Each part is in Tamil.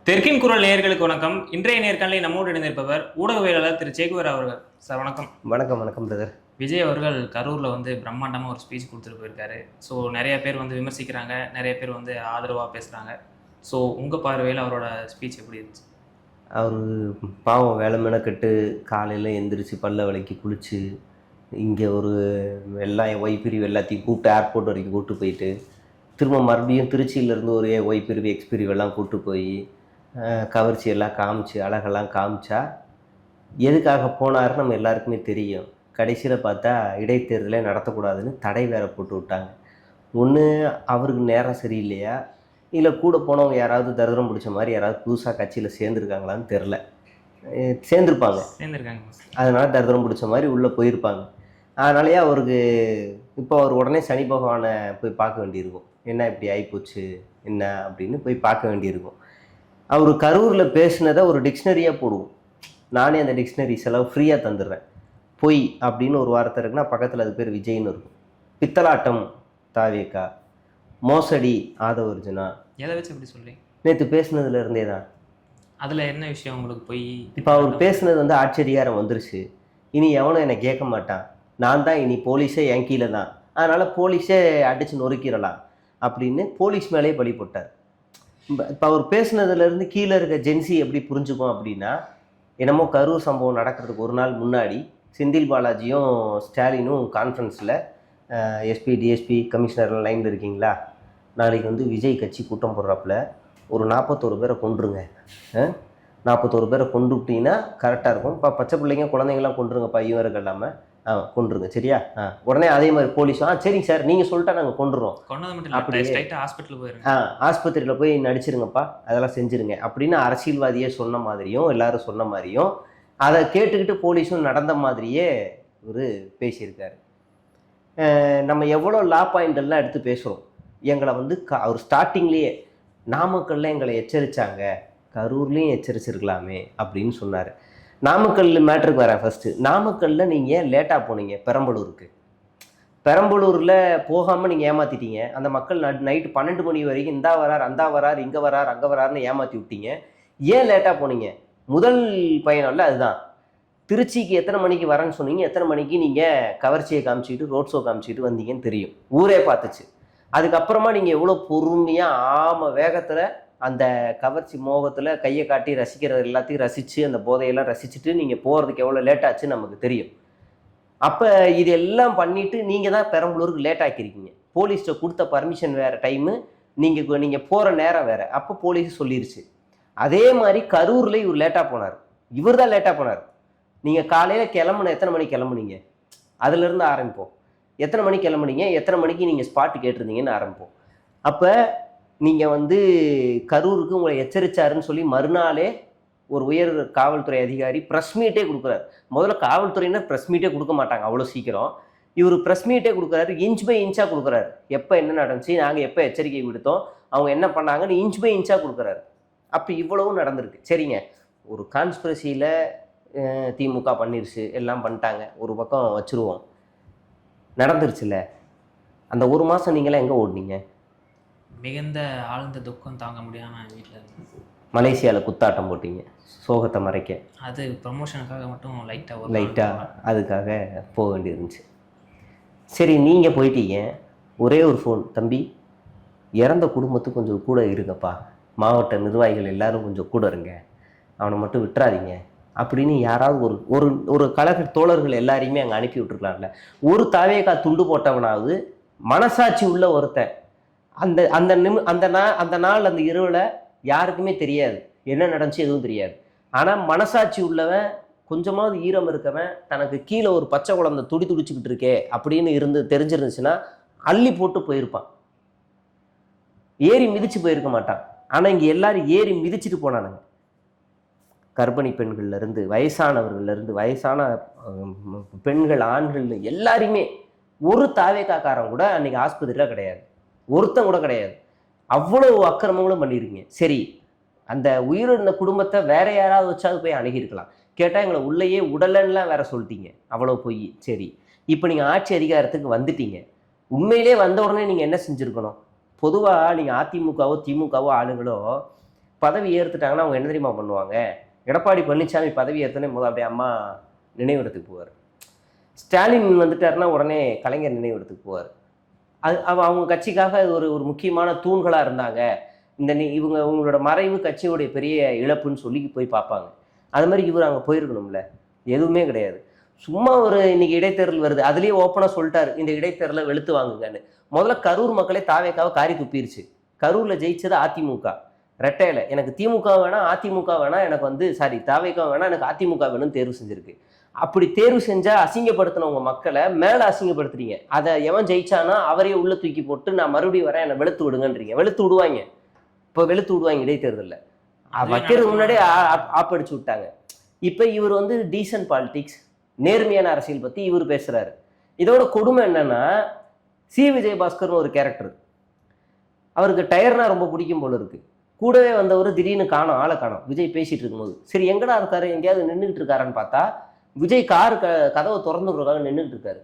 தெற்கின் குரல் நேயர்களுக்கு வணக்கம். இன்றைய நேர்காணலில் நம்மோடு இணைந்திருப்பவர் ஊடகவியலாளர் திரு சேகுவேரா அவர்கள். சார் வணக்கம். வணக்கம் வணக்கம் பிரதர். விஜய் அவர்கள் கரூரில் பிரம்மாண்டமாக ஒரு ஸ்பீச் கொடுத்துட்டு போயிருக்காரு. ஸோ நிறைய பேர் விமர்சிக்கிறாங்க, நிறைய பேர் ஆதரவாக பேசுகிறாங்க. ஸோ உங்கள் பார்வையில் அவரோட ஸ்பீச் எப்படி இருந்துச்சு? அவர் பாவம் வேலை மெனக்கட்டு காலையில் எந்திரிச்சு பல்ல விலைக்கு குளிச்சு இங்கே ஒரு எல்லாம் ஒய் பிரிவு எல்லாத்தையும் கூப்பிட்டு ஏர்போர்ட் வரைக்கும் கூப்பிட்டு போயிட்டு திரும்ப மறுபடியும் திருச்சியிலேருந்து ஒரு ஒய் பிரிவு எக்ஸ் பிரிவு எல்லாம் கூப்பிட்டு போய் கவர்ச்சி எல்லாம் காமிச்சு அழகெல்லாம் காமிச்சா எதுக்காக போனாருன்னு நம்ம எல்லாருக்குமே தெரியும். கடைசியில் பார்த்தா இடைத்தேர்தலே நடத்தக்கூடாதுன்னு தடை வேற போட்டு விட்டாங்க. ஒன்று அவருக்கு நேரம் சரியில்லையா, இல்லை கூட போனவங்க யாராவது தரித்திரம் பிடிச்ச மாதிரி யாராவது புதுசாக கட்சியில் சேர்ந்துருக்காங்களான்னு தெரில. சேர்ந்துருப்பாங்க, அதனால் தரித்திரம் பிடிச்ச மாதிரி உள்ளே போயிருப்பாங்க. அதனாலேயே அவருக்கு இப்போ அவர் உடனே சனி பகவானை போய் பார்க்க வேண்டியிருக்கும். என்ன இப்படி ஆகிப்போச்சு என்ன அப்படின்னு போய் பார்க்க வேண்டியிருக்கும். அவர் கரூரில் பேசினதை ஒரு டிக்ஷனரியாக போடுவோம். நானே அந்த டிக்ஷனரி செலவு ஃப்ரீயாக தந்துடுறேன். பொய் அப்படின்னு ஒரு வார்த்தை இருக்குன்னா பக்கத்தில் அது பேர் விஜய்னு இருக்கும். பித்தலாட்டம் தாவேக்கா, மோசடி ஆதவர்ஜுனா. எதை வச்சு எப்படி சொல்லி நேற்று பேசுனதுல இருந்தே தான். அதில் என்ன விஷயம் உங்களுக்கு போய் இப்போ அவர் பேசுனது ஆட்சியதிகாரம் வந்துருச்சு. இனி எவனும் என்னை கேட்க மாட்டான், நான் தான் இனி போலீஸே என் கீழே தான், அதனால் போலீஸே அடித்து நொறுக்கிடலாம் அப்படின்னு போலீஸ் மேலேயே பழி போட்டார். இப்போ அவர் பேசுனதுலேருந்து கீழே இருக்க ஜென்சி எப்படி புரிஞ்சுக்கும் அப்படின்னா, என்னமோ கரூர் சம்பவம் நடக்கிறதுக்கு ஒரு நாள் முன்னாடி செந்தில் பாலாஜியும் ஸ்டாலினும் கான்ஃபரன்ஸில் எஸ்பி டிஎஸ்பி கமிஷனர்லாம் லைனில் இருக்கீங்களா, நாளைக்கு விஜய் கட்சி கூட்டம் போடுறாப்புல ஒரு 41 பேரை கொண்டுருங்க, 41 பேரை கொண்டு விட்டீங்கன்னா கரெக்டாக இருக்கும். இப்போ பச்சை பிள்ளைங்க குழந்தைங்களாம் கொண்டுருங்கப்பா, இவருக்கு இல்லாமல் கொண்டுருங்க சரியா. உடனே அதே மாதிரி போலீஸும் சரிங்க சார் நீங்கள் சொல்லிட்டா நாங்கள் கொண்டுறோம், ஆஸ்பத்திரியில் போய் நடிச்சிருங்கப்பா, அதெல்லாம் செஞ்சுருங்க அப்படின்னு அரசியல்வாதியே சொன்ன மாதிரியும் எல்லாரும் சொன்ன மாதிரியும் அதை கேட்டுக்கிட்டு போலீஸும் நடந்த மாதிரியே ஒரு பேசியிருக்காரு. நம்ம எவ்வளோ லா பாயிண்ட் எல்லாம் எடுத்து பேசுகிறோம். எங்களை அவர் ஸ்டார்டிங்லேயே நாமக்கல்ல எங்களை எச்சரித்தாங்க, கரூர்லேயும் எச்சரிச்சிருக்கலாமே அப்படின்னு சொன்னார். நாமக்கல் மேட்ருக்கு வரேன். ஃபஸ்ட்டு நாமக்கல்லில் நீங்கள் ஏன் லேட்டாக போனீங்க? பெரம்பலூருக்கு பெரம்பலூரில் போகாமல் நீங்கள் ஏமாற்றிட்டீங்க. அந்த மக்கள் நைட்டு 12 மணி வரைக்கும் இந்தா வரார் அந்தா வரார் இங்கே வரார் அங்கே வராருன்னு ஏமாற்றி விட்டீங்க. ஏன் லேட்டாக போனீங்க? முதல் பயணம்ல அதுதான். திருச்சிக்கு எத்தனை மணிக்கு வரேன்னு சொன்னீங்க, எத்தனை மணிக்கு நீங்கள் கவர்ச்சியை காமிச்சிக்கிட்டு ரோட் ஷோ காமிச்சிக்கிட்டு வந்தீங்கன்னு தெரியும், ஊரே பார்த்துச்சு. அதுக்கப்புறமா நீங்கள் எவ்வளோ பொறுமையாக வேகத்தில் அந்த கவர்ச்சி மோகத்தில் கையை காட்டி ரசிக்கிறது எல்லாத்தையும் ரசித்து அந்த போதையெல்லாம் ரசிச்சுட்டு நீங்கள் போகிறதுக்கு எவ்வளோ லேட் ஆச்சுன்னு நமக்கு தெரியும். அப்போ இதெல்லாம் பண்ணிவிட்டு நீங்கள் தான் பெரம்பலூருக்கு லேட் ஆக்கியிருக்கீங்க. போலீஸ்கிட்ட கொடுத்த பர்மிஷன் வேறு டைமு, நீங்கள் போகிற நேரம் வேறு. அப்போ போலீஸ் சொல்லிருச்சு. அதே மாதிரி கரூரில் இவர் லேட்டாக போனார், இவர் தான் லேட்டாக போனார். நீங்கள் காலையில் கிளம்புன எத்தனை மணிக்கு கிளம்புனீங்க, அதுலேருந்து ஆரம்பிப்போம். எத்தனை மணிக்கு கிளம்புனீங்க, எத்தனை மணிக்கு நீங்கள் ஸ்பாட்டு கேட்டிருந்தீங்கன்னு ஆரம்பிப்போம். அப்போ நீங்கள் கரூருக்கு உங்களை எச்சரித்தாருன்னு சொல்லி மறுநாளே ஒரு உயர் காவல்துறை அதிகாரி ப்ரெஸ் மீட்டே கொடுக்குறாரு. முதல்ல காவல்துறையினர் ப்ரெஸ் மீட்டே கொடுக்க மாட்டாங்க அவ்வளோ சீக்கிரம். இவர் ப்ரெஸ் மீட்டே கொடுக்குறாரு, இன்ச் பை இன்ச்சாக கொடுக்குறாரு. எப்போ என்ன நடந்துச்சு, நாங்கள் எப்போ எச்சரிக்கை விடுத்தோம், அவங்க என்ன பண்ணாங்கன்னு இன்ச் பை இன்ச்சாக கொடுக்குறாரு. அப்போ இவ்வளவும் நடந்திருக்கு. சரிங்க, ஒரு கான்ஸ்பிரசியில் திமுக பண்ணிருச்சு, எல்லாம் பண்ணிட்டாங்க, ஒரு பக்கம் வச்சுருவோம். நடந்துருச்சுல்ல, அந்த ஒரு மாதம் நீங்களாம் எங்கே ஓடுனீங்க? மிகுந்த ஆழ்ந்த துக்கம் தாங்க முடியாமல் வீட்டில் மலேசியாவில் குத்தாட்டம் போட்டீங்க சோகத்தை மறைக்க. அது ப்ரமோஷனுக்காக மட்டும் லைட்டாக அதுக்காக போக வேண்டியிருந்துச்சு. சரி, நீங்கள் போயிட்டீங்க, ஒரே ஒரு ஃபோன், தம்பி இறந்த குடும்பத்துக்கு கொஞ்சம் கூட இருங்கப்பா, மாவட்ட நிர்வாகிகள் எல்லாரும் கொஞ்சம் கூட இருங்க, அவனை மட்டும் விட்டுறாதீங்க அப்படின்னு யாராவது ஒரு ஒரு கழக தோழர்கள் எல்லாரையுமே அங்கே அனுப்பி விட்டுருக்கலாம்ல. ஒரு தாவேக்கா துண்டு போட்டவனாவது மனசாட்சி உள்ள ஒருத்தன் அந்த அந்த அந்த நாள் அந்த இரவில் யாருக்குமே தெரியாது என்ன நடந்துச்சு, எதுவும் தெரியாது. ஆனால் மனசாட்சி உள்ளவன், கொஞ்சமாவது ஈரம் இருக்கவன், தனக்கு கீழே ஒரு பச்சை குழந்தை துடிச்சுக்கிட்டு இருக்கே அப்படின்னு தெரிஞ்சிருந்துச்சுன்னா அள்ளி போட்டு போயிருப்பான், ஏறி மிதிச்சு போயிருக்க மாட்டான். ஆனால் இங்கே எல்லாரும் ஏறி மிதிச்சுட்டு போனானுங்க. கர்ப்பிணி பெண்கள்லேருந்து வயசானவர்கள்லேருந்து வயசான பெண்கள் ஆண்கள் எல்லாருமே. ஒரு தாவேக்காக்காரன் கூட அன்றைக்கி ஆஸ்பத்திரியில் கிடையாது, ஒருத்தன் கூட கிடையாது. அவ்வளோ அக்கிரமங்களும் பண்ணியிருக்கீங்க. சரி, அந்த உயிரிழந்த குடும்பத்தை வேற யாராவது வச்சாவது போய் அணுகிருக்கலாம். கேட்டால் எங்களை உள்ளேயே உடலன்னுலாம் வேற சொல்லிட்டீங்க, அவ்வளோ போய். சரி, இப்போ நீங்கள் ஆட்சி அதிகாரத்துக்கு வந்துட்டீங்க. உண்மையிலே வந்த உடனே நீங்கள் என்ன செஞ்சுருக்கணும்? பொதுவாக நீங்கள் அதிமுகவோ திமுகவோ ஆளுங்களோ பதவி ஏற்றுட்டாங்கன்னா அவங்க என்ன தெரியுமா பண்ணுவாங்க? எடப்பாடி பழனிசாமி பதவி ஏற்றனே முதல் அப்படியே அம்மா நினைவிடத்துக்கு போவார். ஸ்டாலின் வந்துட்டாருன்னா உடனே கலைஞர் நினைவிடத்துக்கு போவார். அது அவங்க கட்சிக்காக அது ஒரு ஒரு முக்கியமான தூண்களாக இருந்தாங்க. இவங்களோட மறைவு கட்சியோடைய பெரிய இழப்புன்னு சொல்லி போய் பார்ப்பாங்க. அது மாதிரி இவர் அங்கே போயிருக்கணும்ல, எதுவுமே கிடையாது. சும்மா ஒரு இன்னைக்கு இடைத்தேர்தல் வருது, அதுலேயே ஓப்பனாக சொல்லிட்டாரு இந்த இடைத்தேர்தலை வெளுத்து வாங்குங்கன்னு. முதல்ல கரூர் மக்களே தாவேக்காவை காரி துப்பிருச்சு. கரூரில் ஜெயிச்சது அதிமுக ரெட்டையில. எனக்கு திமுக வேணாம் அதிமுக வேணாம், எனக்கு வந்து தாவேக்கா வேணாம், எனக்கு அதிமுக வேணும்னு தேர்வு செஞ்சிருக்கு. அப்படி தேர்வு செஞ்சா அசிங்கப்படுத்தினவங்க மக்களை மேலே அசிங்கப்படுத்துறீங்க. அதை எவன் ஜெயிச்சானா அவரே உள்ள தூக்கி போட்டு நான் மறுபடியும் வரேன் என்னை வெளுத்து விடுங்கன்றீங்க. வெளுத்து விடுவாங்க, இப்போ வெளுத்து விடுவாங்க இடைத்தேர்தலில். வைக்கிறதுக்கு முன்னாடியே ஆப்படிச்சு விட்டாங்க. இப்போ இவர் வந்து டீசன்ட் பாலிடிக்ஸ், நேர்மையான அரசியல் பற்றி இவர் பேசுகிறாரு. இதோட கொடுமை என்னன்னா, சி விஜயபாஸ்கர்னு ஒரு கேரக்டர், அவருக்கு டயர்னா ரொம்ப பிடிக்கும் போல இருக்கு. கூடவே வந்தவர் திடீர்னு காணோம், ஆளை காணோம். விஜய் பேசிட்டு இருக்கும்போது சரி எங்கடா இருக்காரு, எங்கேயாவது நின்றுக்கிட்டு இருக்காருன்னு பார்த்தா விஜய் கார் கதவை திறந்துடுறதுக்காக நின்றுட்டு இருக்காரு.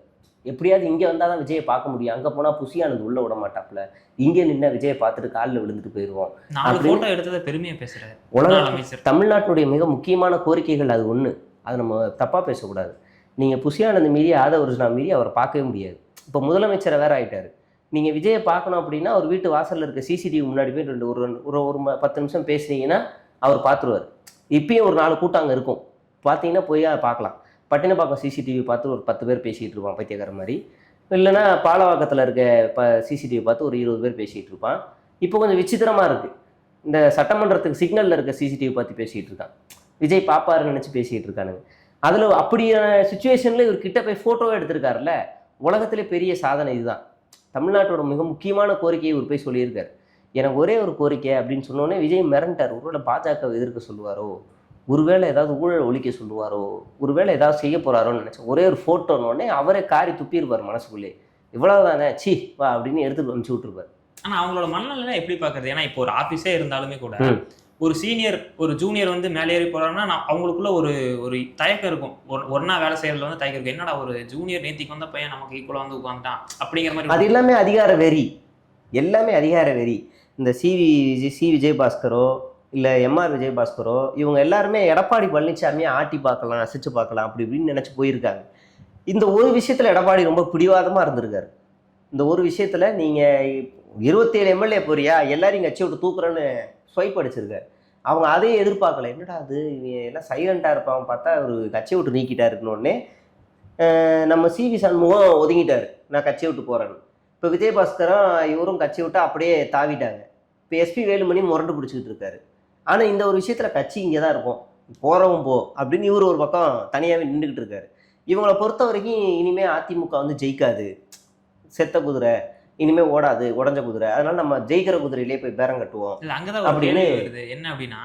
எப்படியாவது இங்கே வந்தால் தான் விஜயை பார்க்க முடியும், அங்கே போனால் புசியானது உள்ள விட மாட்டாப்புல, இங்கே நின்று விஜயை பார்த்துட்டு காலில் விழுந்துட்டு போயிடுவோம் அப்படின்னு எடுத்ததை பெருமையாக பேசுகிறார். உலக தமிழ்நாட்டுடைய மிக முக்கியமான கோரிக்கைகள் அது ஒன்று. அதை நம்ம தப்பாக பேசக்கூடாது. நீங்கள் புசியானது மீறி ஆதவர்ஜனா மீறி அவரை பார்க்கவே முடியாது. இப்போ முதலமைச்சரை வேற ஆகிட்டார். நீங்கள் விஜயை பார்க்கணும் அப்படின்னா அவர் வீட்டு வாசலில் இருக்க சிசிடிவி முன்னாடி போய் ஒரு 10 நிமிஷம் பேசுனீங்கன்னா அவர் பார்த்துருவார். இப்பயும் ஒரு 4 கூட்டம் அங்கே இருக்கும், பார்த்தீங்கன்னா போய் பார்க்கலாம். பட்டினப்பாக்கம் சிசிடிவி பார்த்து ஒரு 10 பேர் பேசிகிட்டு இருப்பான் பைத்தியக்கார மாதிரி. இல்லைன்னா பாலவாக்கத்தில் இருக்க சிசிடிவி பார்த்து ஒரு 20 பேர் பேசிகிட்டு இருப்பான். இப்போ கொஞ்சம் விசித்திரமாக இருக்குது, இந்த சட்டமன்றத்துக்கு சிக்னலில் இருக்க சிசிடிவி பார்த்து பேசிகிட்டு இருக்கான். விஜய் பாப்பாருன்னு நினச்சி பேசிகிட்டு இருக்கானுங்க. அதில் அப்படியான சுச்சுவேஷனில் இவர் கிட்ட போய் ஃபோட்டோவே எடுத்திருக்காருல்ல. உலகத்திலே பெரிய சாதனை இதுதான். தமிழ்நாட்டோட மிக முக்கியமான கோரிக்கையை இவர் போய் சொல்லியிருக்காரு. எனக்கு ஒரே ஒரு கோரிக்கை அப்படின்னு சொன்னோடனே விஜய் மிரண்டார். ஒருவேளை பாஜகவை எதிர்க்க சொல்லுவாரோ, ஒருவேளை ஏதாவது ஊழல் ஒழிக்க சொல்லுவாரோ, ஒருவேளை ஏதாவது செய்ய போகிறாரோன்னு நினச்சேன். ஒரே ஒரு ஃபோட்டோன்னொடனே அவரே காரி துப்பியிருப்பார் மனசுக்குள்ளே. இவ்வளவுதானே சி வா அப்படின்னு எடுத்துட்டு அனுப்பிச்சு விட்டுருப்பார். ஆனால் அவங்களோட மனநிலை எப்படி பார்க்குறது? ஏன்னா இப்போ ஒரு ஆஃபீஸே இருந்தாலுமே கூட ஒரு சீனியர் ஒரு ஜூனியர் வந்து மேலே ஏறி போகிறாங்கன்னா அவங்களுக்குள்ள ஒரு ஒரு தயக்கம் இருக்கும். ஒன்றா வேலை செய்யறதுல வந்து தயக்கம் இருக்கும். என்னடா ஒரு ஜூனியர் நேத்திக்கு வந்த பையன் நமக்கு ஈக்குவலாக வந்து உட்காந்துட்டான் அப்படிங்கிற மாதிரி. அது எல்லாமே அதிகார வெறி, எல்லாமே அதிகார வெறி. இந்த சி விஜயபாஸ்கரோ இல்லை எம்ஆர் விஜயபாஸ்கரோ இவங்க எல்லாருமே எடப்பாடி பழனிசாமியை ஆட்டி பார்க்கலாம், அசைச்சு பார்க்கலாம் அப்படி இப்படின்னு நினச்சி போயிருக்காங்க. இந்த ஒரு விஷயத்தில் எடப்பாடி ரொம்ப பிடிவாதமாக இருந்திருக்காரு. இந்த ஒரு விஷயத்தில் நீங்கள் 27 எம்எல்ஏ போறியா, எல்லாரையும் கட்சி விட்டு தூக்குறேன்னு ஸ்வைப் அடிச்சிருக்காரு. அவங்க அதையும் எதிர்பார்க்கல. என்னடா அது எல்லாம் சைலண்டாக இருப்பாங்க பார்த்தா ஒரு கட்சியை விட்டு நீக்கிட்டாருன்னொடனே நம்ம சிவி சண்முகம் ஒதுங்கிட்டார், நான் கட்சியை விட்டு போகிறேன்னு. இப்போ விஜயபாஸ்கரும் இவரும் கட்சியை விட்டு அப்படியே தாவிட்டாங்க. இப்போ எஸ்பி வேலுமணி முரண்டு பிடிச்சிக்கிட்டு இருக்காரு. ஆனால் இந்த ஒரு விஷயத்தில் கட்சி இங்கே தான் இருக்கும், போகிறவும் போ அப்படின்னு இவர் ஒரு பக்கம் தனியாகவே நின்றுக்கிட்டு இருக்காரு. இவங்களை பொறுத்த வரைக்கும் இனிமேல் அதிமுக வந்து ஜெயிக்காது, செத்த குதிரை, இனிமேல் ஓடாது, உடஞ்ச குதிரை, அதனால நம்ம ஜெயிக்கிற குதிரையிலே போய் பேரம் கட்டுவோம். இல்லை அங்கதான் அப்படின்னு வருது. என்ன அப்படின்னா,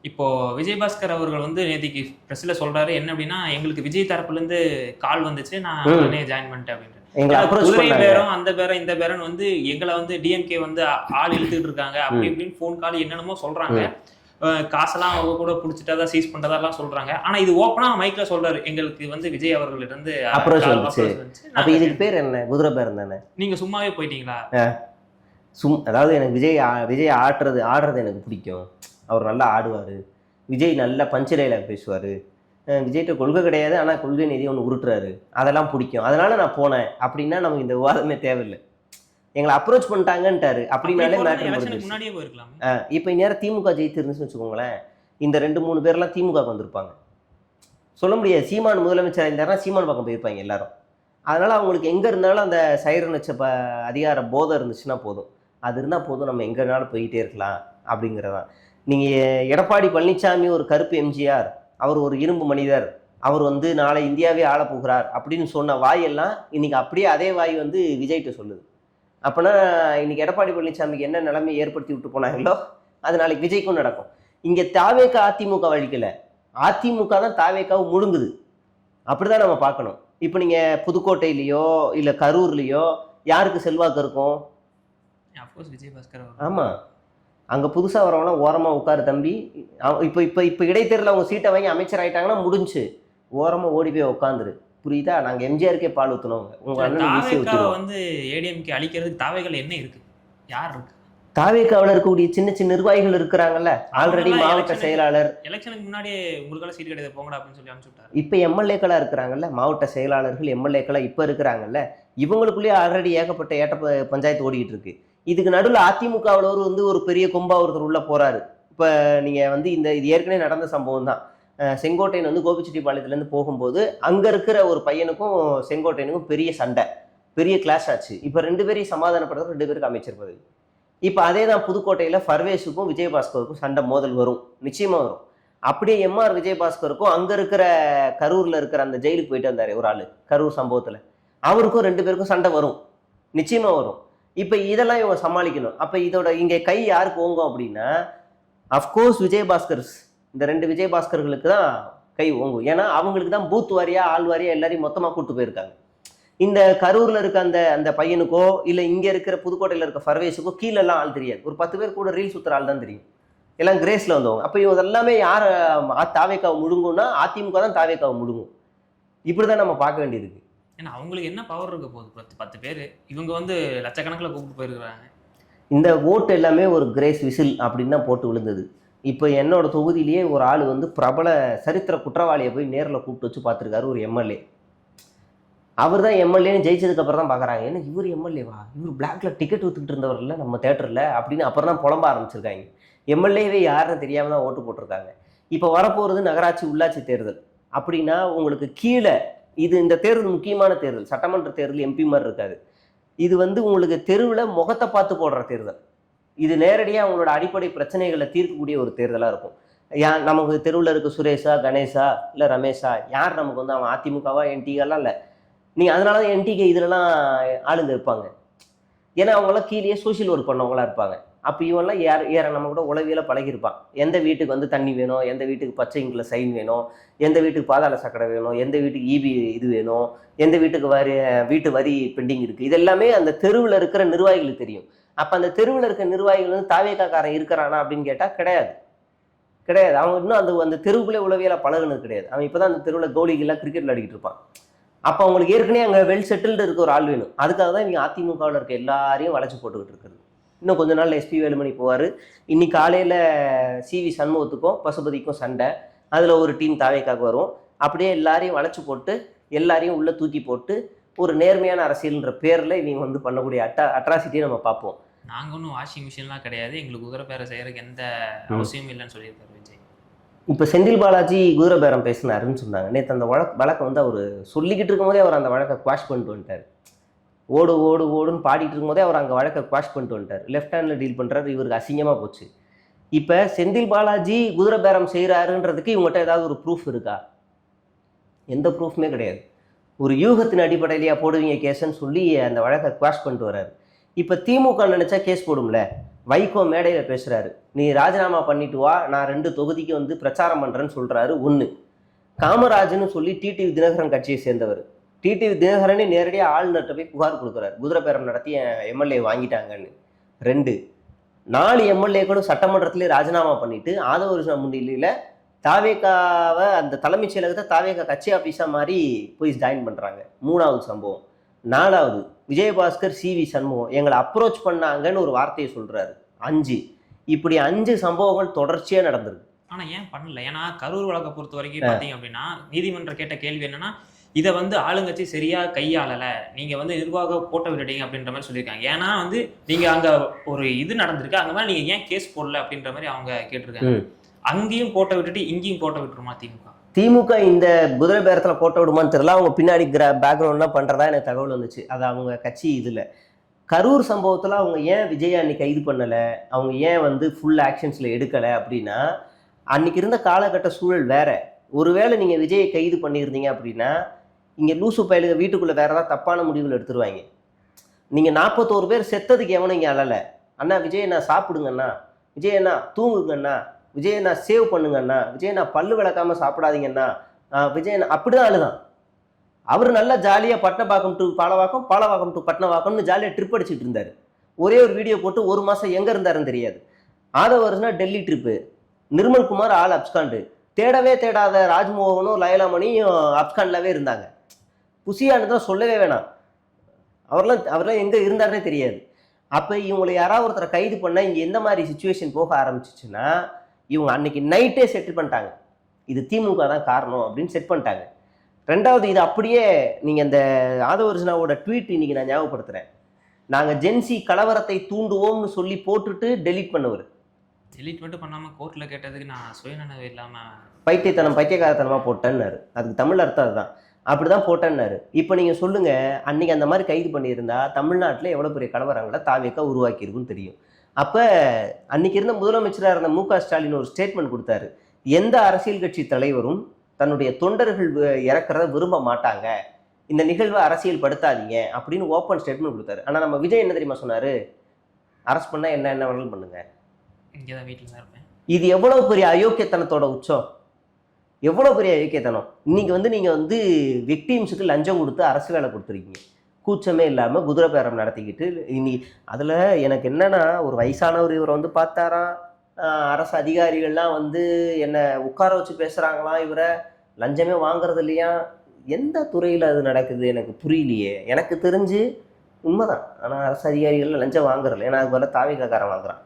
இப்போ விஜயபாஸ்கர் அவர்கள் வந்து நேத்திக்கு பிரஸ்ல சொல்றாரு என்ன அப்படின்னா, எங்களுக்கு விஜய் தரப்புல இருந்து கால் வந்துச்சு, நான் உடனே ஜாயின் பண்ணிட்டேன் அப்படின்னு. பேரும் அந்த பேரம் இந்த பேரம் வந்து எங்களை வந்து டிஎம்கே வந்து ஆள் இழுத்துட்டு இருக்காங்க அப்படி இப்படின்னு போன் கால் என்னென்னமோ சொல்றாங்க. காசெல்லாம் அவங்க கூட பிடிச்சிட்டதா சீஸ் பண்றதெல்லாம் சொல்றாங்க. ஆனா இது ஓப்பனா மைக்ல சொல்றாரு, எங்களுக்கு வந்து விஜய் அவர்கள் இருந்து இதுக்கு பேர் என்ன, குதிரை பேரம் தானே. நீங்க சும்மாவே போயிட்டீங்களா? அதாவது எனக்கு விஜய் ஆடுறது எனக்கு பிடிக்கும், அவர் நல்லா ஆடுவார், விஜய் நல்லா பஞ்சு டைலாக் பேசுவார், விஜய்கிட்ட கொள்கை கிடையாது ஆனால் கொள்கை நிதி ஒன்று உருட்டுறாரு, அதெல்லாம் பிடிக்கும், அதனால நான் போனேன் அப்படின்னா நமக்கு இந்த விவாதமே தேவையில்லை. எங்களை அப்ரோச் பண்ணிட்டாங்கன்ட்டாரு அப்படின்னாலே மேட்டர் முன்னாடியே போயிருக்கலாம். இப்போ இந்நேரம் திமுக ஜெயித்திருந்துச்சுன்னு வச்சுக்கோங்களேன், இந்த 2-3 பேர்லாம் திமுக வந்திருப்பாங்க. சொல்ல முடியாது, சீமான் முதலமைச்சர் இருந்தாருன்னா சீமான் பக்கம் போயிருப்பாங்க எல்லாரும். அதனால் அவங்களுக்கு எங்கே இருந்தாலும் அந்த சைரன் வச்ச அதிகார போதை இருந்துச்சுன்னா போதும், அது இருந்தால் போதும், நம்ம எங்கே இருந்தாலும் போயிட்டே இருக்கலாம் அப்படிங்கிறதான். நீங்கள் எடப்பாடி பழனிசாமி ஒரு கருப்பு எம்ஜிஆர், அவர் ஒரு இரும்பு மனிதர், அவர் வந்து நாளை இந்தியாவே ஆள போகிறார் அப்படின்னு சொன்ன வாயெல்லாம் இன்னைக்கு அப்படியே அதே வாய் வந்து விஜய்கிட்ட சொல்லுது. அப்போனா இன்னைக்கு எடப்பாடி பழனிசாமிக்கு என்ன நிலைமை ஏற்படுத்தி விட்டு போனாங்களோ அது நாளைக்கு விஜய்க்கும் நடக்கும். இங்கே தாவேக்கா அதிமுக வழிக்கல, அதிமுக தான் தாவேக்காவை முழுங்குது. அப்படிதான் நம்ம பார்க்கணும். இப்போ நீங்கள் புதுக்கோட்டையிலையோ இல்லை கரூர்லேயோ யாருக்கு செல்வாக்கு இருக்கும்? விஜயபாஸ்கர். ஆமாம், அங்கே புதுசாக வரவங்களாம் ஓரமாக உட்காரு தம்பி. இப்போ இடைத்தேர்தலில் அவங்க சீட்டை வாங்கி அமைச்சர் ஆகிட்டாங்கன்னா முடிஞ்சு, ஓரமாக ஓடி போய் உட்காந்துரு, புரியுதா? நாங்கள் எம்ஜிஆருக்கே பால் ஊற்றுனோங்க, உங்கள் அண்ணன் வந்து ஏடிஎம்கே அழிக்கிறதுக்கு தாவைகள் என்ன இருக்கு, யார் இருக்கு? தாவேக்காவில் இருக்கக்கூடிய சின்ன சின்ன நிர்வாகிகள் இருக்கிறாங்கல்ல, ஆல்ரெடி மாவட்ட செயலாளர், எலெக்ஷனுக்கு முன்னாடியே உங்களுக்கெல்லாம் சீட் கிடையாது போங்கடா அப்படின்னு சொல்லி அனுப்பிச்சு விட்டாரு. இப்போ எம்எல்ஏக்களா இருக்கிறாங்களா, மாவட்ட செயலாளர்கள் எம்எல்ஏக்களா இப்போ இருக்கிறாங்கல்ல, இவங்களுக்குள்ளேயே ஆல்ரெடி ஏகப்பட்ட பஞ்சாயத்து ஓடிக்கிட்டு இருக்கு. இதுக்கு நடுவில் அதிமுகவில் ஒரு பெரிய கொம்பா ஒருத்தர் உள்ள போறாரு. இப்போ நீங்கள் இது ஏற்கனவே நடந்த சம்பவம் தான். செங்கோட்டையன் கோபிச்செட்டிப்பாளையத்துலேருந்து போகும்போது அங்கே இருக்கிற ஒரு பையனுக்கும் செங்கோட்டையனுக்கும் பெரிய சண்டை, பெரிய கிளாஷ் ஆச்சு. இப்போ 2 பேரையும் சமாதானப்படுறது 2 பேருக்கு அமைச்சர் பதவி. இப்போ அதே தான் புதுக்கோட்டையில் ஃபர்வேஸுக்கும் விஜயபாஸ்கருக்கும் சண்டை மோதல் வரும், நிச்சயமாக வரும். அப்படியே எம்ஆர் விஜயபாஸ்கருக்கும் அங்கே இருக்கிற கரூரில் இருக்கிற அந்த ஜெயிலுக்கு போயிட்டு வந்தார் ஒரு ஆள், கரூர் சம்பவத்தில், அவருக்கும் 2 பேருக்கும் சண்டை வரும், நிச்சயமாக வரும். இப்போ இதெல்லாம் இவங்க சமாளிக்கணும். அப்போ இதோட இங்கே கை யாருக்கு ஓங்கும் அப்படின்னா, அஃப்கோர்ஸ் விஜயபாஸ்கர்ஸ், இந்த 2 விஜயபாஸ்கர்களுக்கு தான் கை ஓங்கும். ஏன்னா அவங்களுக்கு தான் பூத் வாரியா ஆள் வாரியா எல்லாரையும் மொத்தமாக கூப்பிட்டு போயிருக்காங்க. இந்த கரூரில் இருக்க அந்த அந்த பையனுக்கோ இல்லை இங்கே இருக்கிற புதுக்கோட்டையில் இருக்க ஃபர்வேஸுக்கோ கீழெல்லாம் ஆள் தெரியாது. ஒரு 10 பேர் கூட ரீல் சுற்றுற ஆள் தான் தெரியும், எல்லாம் கிரேஸில் வந்தவங்க. அப்போ இவங்க எல்லாமே யார் தாவேக்காவை முழுங்கும்னா அதிமுக தான் தாவேக்காவை முழுங்கும். இப்படி தான் நம்ம பார்க்க வேண்டியிருக்கு. ஏன்னா அவங்களுக்கு என்ன பவர் இருக்க போகுது? 10 பேர், இவங்க லட்சக்கணக்கில் கூப்பிட்டு போயிருக்கிறாங்க. இந்த ஓட்டு எல்லாமே ஒரு கிரேஸ் விசில் அப்படின்னு தான் போட்டு விழுந்தது. இப்போ என்னோட தொகுதியிலேயே ஒரு ஆள் பிரபல சரித்திர குற்றவாளியை போய் நேரில் கூப்பிட்டு வச்சு பார்த்துருக்காரு ஒரு எம்எல்ஏ. அவர் தான் எம்எல்ஏன்னு ஜெயிச்சதுக்கப்புறம் தான் பார்க்குறாங்க, ஏன்னா இவர் எம்எல்ஏவா, இவர் பிளாக்ல டிக்கெட் வித்துக்கிட்டு இருந்தவர் இல்லை நம்ம தேட்டரில் அப்படின்னு அப்புறம் தான் புலம்ப ஆரம்பிச்சிருக்காங்க. எம்எல்ஏவே யாருன்னு தெரியாமல் தான் ஓட்டு போட்டிருக்காங்க. இப்போ வரப்போகிறது நகராட்சி உள்ளாட்சி தேர்தல் அப்படின்னா உங்களுக்கு கீழே இந்த தேர்தல் முக்கியமான தேர்தல், சட்டமன்ற தேர்தல் எம்பி மாதிரி இருக்காது. இது உங்களுக்கு தெருவில் முகத்தை பார்த்து போடுற தேர்தல். இது நேரடியாக அவங்களோட அடிப்படை பிரச்சனைகளை தீர்க்கக்கூடிய ஒரு தேர்தலாக இருக்கும். நமக்கு தெருவில் இருக்க சுரேஷா, கணேஷா, இல்லை ரமேஷா, யார் நமக்கு அவன் அதிமுகவா என்டிகெல்லாம் இல்லை. நீங்கள் அதனால தான் என்டிகே இதிலலாம் ஆளுங்க இருப்பாங்க, ஏன்னா அவங்களாம் கீழே சோஷியல் ஒர்க் பண்ணவங்களாம் இருப்பாங்க. அப்போ இவெல்லாம் ஏற நம்ம கூட உளவியெல்லாம் பழகிருப்பான். எந்த வீட்டுக்கு தண்ணி வேணும், எந்த வீட்டுக்கு பச்சை இங்கில் சைன் வேணும், எந்த வீட்டுக்கு பாதாள சக்கரை வேணும், எந்த வீட்டுக்கு இபி இது வேணும், எந்த வீட்டுக்கு வீட்டு வரி பெண்டிங் இருக்குது, இதெல்லாமே அந்த தெருவில் இருக்கிற நிர்வாகிகளுக்கு தெரியும். அப்போ அந்த தெருவில் இருக்கிற நிர்வாகிகள் தாவேக்காரன் இருக்கிறானா அப்படின்னு கேட்டால் கிடையாது. அவன் இன்னும் அந்த தெருவுக்குள்ளே உளவியலாக பழகுனது கிடையாது. அவன் இப்போ தான் அந்த தெருவில் கோலிகள்லாம் கிரிக்கெட் விளையாடிக்கிட்டு இருப்பான். அப்போ அவங்களுக்கு ஏற்கனவே அங்கே வெல் செட்டில்டு இருக்க ஒரு ஆள் வேணும். அதுக்காக தான் இவங்க அதிமுகவில் இருக்க எல்லாரையும் வளைச்சு போட்டுக்கிட்டு இருக்கிறது. இன்னும் கொஞ்ச நாள் எஸ்பி வேலுமணி போவார். இன்னைக்கு காலையில் சிவி சண்முகத்துக்கும் பசுபதிக்கும் சண்டை, அதில் ஒரு டீம் தாவேக்காக வரும். அப்படியே எல்லாரையும் வளைச்சு போட்டு எல்லாரையும் உள்ளே தூக்கி போட்டு ஒரு நேர்மையான அரசியல்ன்ற பேரில் இவங்க பண்ணக்கூடிய அட்ராசிட்டியை நம்ம பார்ப்போம். நாங்கள் ஒன்றும் வாஷிங் மிஷின்லாம் கிடையாது, எங்களுக்கு குதிரை பேரை செய்கிறதுக்கு எந்த அவசியமும் இல்லைன்னு சொல்லியிருக்காரு விஜய். இப்போ செந்தில் பாலாஜி குதிரை பேரம் பேசினாருன்னு சொன்னாங்க. நேற்று அந்த வழக்கை அவர் சொல்லிக்கிட்டு இருக்கும் போதே அவர் அந்த வழக்கை குவாஷ் பண்ணிட்டு வந்துட்டார். ஓடு ஓடு ஓடுன்னு பாடிட்டு இருக்கும் போதே அவர் அங்கே வழக்கை குவாஷ் பண்ணிட்டு வந்துட்டார். லெஃப்ட் ஹேண்டில் டீல் பண்ணுறாரு, இவருக்கு அசிங்கமாக போச்சு. இப்போ செந்தில் பாலாஜி குதிரை பேரம் செய்கிறாருன்றதுக்கு இவங்ககிட்ட ஏதாவது ஒரு ப்ரூஃப் இருக்கா? எந்த ப்ரூஃப்மே கிடையாது. ஒரு யூகத்தின் அடிப்படையிலேயே போடுவீங்க கேஸ்ன்னு சொல்லி அந்த வழக்கை குவாஷ் பண்ணிட்டு வர்றாரு. இப்போ திமுக நினச்சா கேஸ் போடும்ல. வைகோ மேடையில் பேசுகிறாரு, நீ ராஜினாமா பண்ணிட்டு வா, நான் 2 தொகுதிக்கு பிரச்சாரம் பண்ணுறேன்னு சொல்கிறாரு. 1 காமராஜ்னு சொல்லி டிடிவி தினகரன் கட்சியை சேர்ந்தவர். டிடிவி தினகரனே நேரடியாக ஆளுநர்கிட்ட போய் புகார் கொடுக்குறாரு, குதிரை பேரம் நடத்தி எம்எல்ஏ வாங்கிட்டாங்கன்னு. 2 4 எம்எல்ஏக்களும் சட்டமன்றத்திலே ராஜினாமா பண்ணிட்டு ஆதவ முன்னிலையில் தாவேக்காவை அந்த தலைமைச் செயலகத்தை தாவேக்கா கட்சி ஆஃபீஸாக மாதிரி போய் ஜாயின் பண்ணுறாங்க. 3வது சம்பவம். 4வது விஜயபாஸ்கர் சிவி சண்முகம் எங்களை அப்ரோச் பண்ணாங்கன்னு ஒரு வார்த்தையை சொல்கிறாரு. 5 இப்படி 5 சம்பவங்கள் தொடர்ச்சியாக நடந்திருக்கு. ஆனால் ஏன் பண்ணல? ஏன்னா கரூர் வழக்கை பொறுத்த வரைக்கும் பார்த்தீங்க அப்படின்னா நீதிமன்றம் கேட்ட கேள்வி என்னன்னா, இதை ஆளுங்கட்சி சரியாக கையாளலை, நீங்கள் நிர்வாக போட்ட விட்டுட்டீங்க அப்படின்ற மாதிரி சொல்லியிருக்காங்க. ஏன்னா நீங்கள் அங்கே ஒரு இது நடந்திருக்கு, அங்கே மாதிரி நீங்கள் ஏன் கேஸ் போடல அப்படின்ற மாதிரி அவங்க கேட்டிருக்காங்க. அங்கேயும் போட்ட விட்டுட்டு இங்கேயும் போட்ட விட்டுருமா திமுக? இந்த குதிரை பேரத்தில் போட்ட விடுமான்னு தெரியல. அவங்க பின்னாடி பேக்ரவுண்ட்லாம் பண்ணுறதா எனக்கு தகவல் வந்துச்சு. அது அவங்க கட்சி இதில் கரூர் சம்பவத்தில் அவங்க ஏன் விஜய் அன்னைக்கு கைது பண்ணலை, அவங்க ஏன் ஃபுல் ஆக்ஷன்ஸில் எடுக்கலை அப்படின்னா, அன்னைக்கு இருந்த காலகட்ட சூழல் வேற. ஒருவேளை நீங்கள் விஜயை கைது பண்ணியிருந்தீங்க அப்படின்னா இங்கே லூசு பயலுங்க வீட்டுக்குள்ளே வேறு ஏதாவது தப்பான முடிவுகள் எடுத்துருவாங்க. நீங்கள் 41 பேர் செத்ததுக்கு எவனும் இங்கே அழலை. அண்ணா விஜயண்ணா சாப்பிடுங்கண்ணா, விஜயண்ணா தூங்குங்கண்ணா, விஜயண்ணா சேவ் பண்ணுங்கண்ணா, விஜயண்ணா பல்லு விளக்காமல் சாப்பிடாதீங்கண்ணா, விஜயண்ணா அப்படி தான் அழுதான். அவர் நல்லா ஜாலியாக பட்டணப்பாக்கம் டு பாலவாக்கம், பாலவாக்கம் டு பட்டணவாக்கம்னு ஜாலியாக ட்ரிப் அடிச்சுட்டு இருந்தார். ஒரே ஒரு வீடியோ போட்டு 1 மாதம் எங்கே இருந்தாருன்னு தெரியாது. ஆதவர்ஸ்னா டெல்லி ட்ரிப்பு, நிர்மல்குமார் ஆள் அப்ஸ்காண்டு, தேடவே தேடாத ராஜ்மோகனும் லயலாமணியும் அப்ஸ்காண்ட்லாவே இருந்தாங்க. புசியானு தான் சொல்லவே வேணாம், அவர்லாம் எங்கே இருந்தாருன்னே தெரியாது. அப்போ இவங்களை யாராவது ஒருத்தரை கைது பண்ணால் இங்கே எந்த மாதிரி சுச்சுவேஷன் போக ஆரம்பிச்சிச்சுன்னா, இவங்க அன்னைக்கு நைட்டே செட்டில் பண்ணிட்டாங்க. இது திமுக தான் காரணம் அப்படின்னு செட் பண்ணிட்டாங்க. ரெண்டாவது, இது அப்படியே நீங்கள் இந்த ஆதவ அர்ஜுனாவோட ட்வீட் இன்னைக்கு நான் ஞாபகப்படுத்துகிறேன். நாங்கள் ஜென்சி கலவரத்தை தூண்டுவோம்னு சொல்லி போட்டுட்டு டெலீட் பண்ணுவார். டெலீட் மட்டும் பண்ணாமல் கோர்ட்டில் கேட்டதுக்கு நான் சுயநனவு இல்லாமல் பைத்தியக்காரத்தனமாக போட்டேன்னாரு. அதுக்கு தமிழ் அர்த்தம் அதுதான். அப்படி தான் போட்டேன்னாரு. இப்போ நீங்கள் சொல்லுங்கள், அன்றைக்கி அந்த மாதிரி கைது பண்ணியிருந்தா தமிழ்நாட்டில் எவ்வளோ பெரிய கலவரங்களை தாவேக்கா உருவாக்கியிருக்குன்னு தெரியும். அப்போ அன்றைக்கி இருந்த முதலமைச்சராக இருந்த மு.க. ஸ்டாலின் ஒரு ஸ்டேட்மெண்ட் கொடுத்தாரு. எந்த அரசியல் கட்சி தலைவரும் தன்னுடைய தொண்டர்கள் இறக்கிறத விரும்ப மாட்டாங்க, இந்த நிகழ்வை அரசியல் படுத்தாதீங்க அப்படின்னு ஓப்பன் ஸ்டேட்மெண்ட் கொடுத்தாரு. ஆனால் நம்ம விஜய் என்ன தெரியுமா சொன்னார்? அரெஸ்ட் பண்ணால் என்ன வேணாலும் பண்ணுங்க, இங்கே தான் வீட்டில் தான் இருப்பேன். இது எவ்வளோ பெரிய அயோக்கியத்தனத்தோட உச்சம், எவ்வளோ பெரிய அயோக்கியத்தனம். இன்னைக்கு நீங்கள் விக்டிம்ஸுக்கு லஞ்சம் கொடுத்து அரசு வேலை கொடுத்துருக்கீங்க, கூச்சமே இல்லாமல் குதிரை பேரம் நடத்திக்கிட்டு. அதில் எனக்கு என்னன்னா, ஒரு வயசானவர் இவரை பார்த்தாராம், அரசு அதிகாரிகள்லாம் என்னை உட்கார வச்சு பேசுகிறாங்களாம், இவரை லஞ்சமே வாங்குறது இல்லையா. எந்த துறையில் அது நடக்குது எனக்கு புரியலையே. எனக்கு தெரிஞ்சு உண்மைதான், ஆனால் அரசு அதிகாரிகள் லஞ்சம் வாங்குறதில்ல. ஏன்னா அதுக்கு பதிலாக தாவேக்காரன் வாங்குறான்.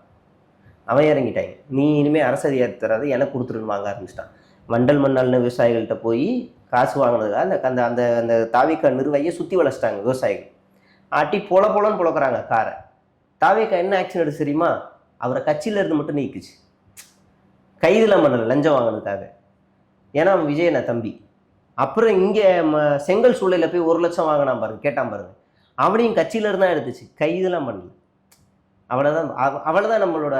அவன் இறங்கிட்டாங்க. நீ இனிமேல் அரசு அதிகாரி தராது, எனக்கு கொடுத்துருன்னு வாங்க ஆரம்பிச்சிட்டான். வண்டல் மண்ணால்னு விவசாயிகள்கிட்ட போய் காசு வாங்கினதுக்காக அந்த அந்த அந்த தாவேக்கா நிர்வாகியை சுற்றி வளைச்சிட்டாங்க விவசாயிகள். ஆட்டி பொலன்னு புழக்கிறாங்க காரை. தாவேக்கா என்ன ஆக்ஷன் எடுத்து தெரியுமா? அவரை கட்சியில் இருந்து மட்டும் நீக்குச்சு, கைதெல்லாம் பண்ணலை லஞ்சம் வாங்கினதுக்காக. ஏன்னா அவன் விஜயண்ணா தம்பி. அப்புறம் இங்கே செங்கல் சூளையில் போய் 1 லட்சம் வாங்கினான் பாருங்க, கேட்டான் பாருங்க, அவனையும் கட்சியில இருந்தா எடுத்துச்சு, கைதெல்லாம் பண்ணல. அவ்வளோதான் நம்மளோட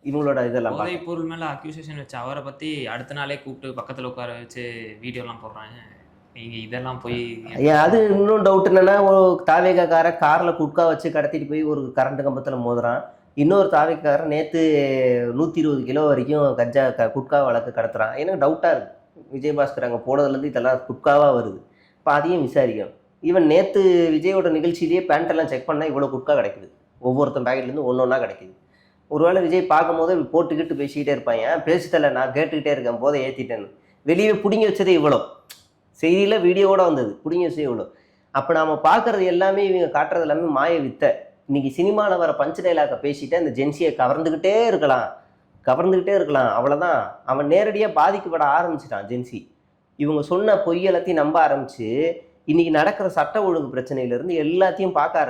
இவங்களோட இதெல்லாம். போதை பொருள் மேலே அக்யூசேஷன் வச்சு அவரை பற்றி அடுத்த நாளே கூப்பிட்டு பக்கத்தில் உட்கார வச்சு வீடியோலாம் போடுறாங்க. நீங்கள் இதெல்லாம் போய் அது இன்னும் டவுட் என்னென்னா, தாவேக்கார காரில் குட்கா வச்சு கடத்திட்டு போய் ஒரு கரண்ட் கம்பத்தில் மோதுறான். இன்னொரு தாவேக்காரன் நேற்று 120 கிலோ வரைக்கும் குட்கா வழக்கு கடத்துறான். எனக்கு டவுட்டாக இருக்குது. விஜயபாஸ்கர் அங்கே போனதுலேருந்து இதெல்லாம் குட்காவாக வருது. இப்போ அதையும் விசாரிக்கணும். ஈவன் நேற்று விஜயோட நிகழ்ச்சியிலேயே பேண்ட்டெல்லாம் செக் பண்ணால் இவ்வளோ குட்கா கிடைக்குது, ஒவ்வொருத்தன் பேக்கெட்லேருந்து ஒன்றா கிடைக்குது. ஒருவேளை விஜய் பார்க்கும் போது போட்டுக்கிட்டு பேசிக்கிட்டே இருப்பாங்க, பேசித்தல நான் கேட்டுக்கிட்டே இருக்கேன் போதை ஏற்றிட்டேன்னு. வெளியே பிடிங்கி வச்சதே இவ்வளோ, செய்தியில் வீடியோவோட வந்தது, பிடிங்கி வச்சதே இவ்வளோ. அப்போ நாம் பார்க்குறது எல்லாமே, இவங்க காட்டுறது எல்லாமே மாய வித்தை. இன்றைக்கி சினிமாவில் வர பஞ்ச் டைலாக்கை பேசிட்டு அந்த ஜென்சியை கவர்ந்துக்கிட்டே இருக்கலாம். அவ்வளோதான். அவன் நேரடியாக பாதிக்கப்பட ஆரம்பிச்சிட்டான் ஜென்சி. இவங்க சொன்ன பொய் எல்லாத்தையும் நம்ப ஆரம்பித்து இன்றைக்கி நடக்கிற சட்ட ஒழுங்கு பிரச்சனையிலேருந்து எல்லாத்தையும் பார்க்க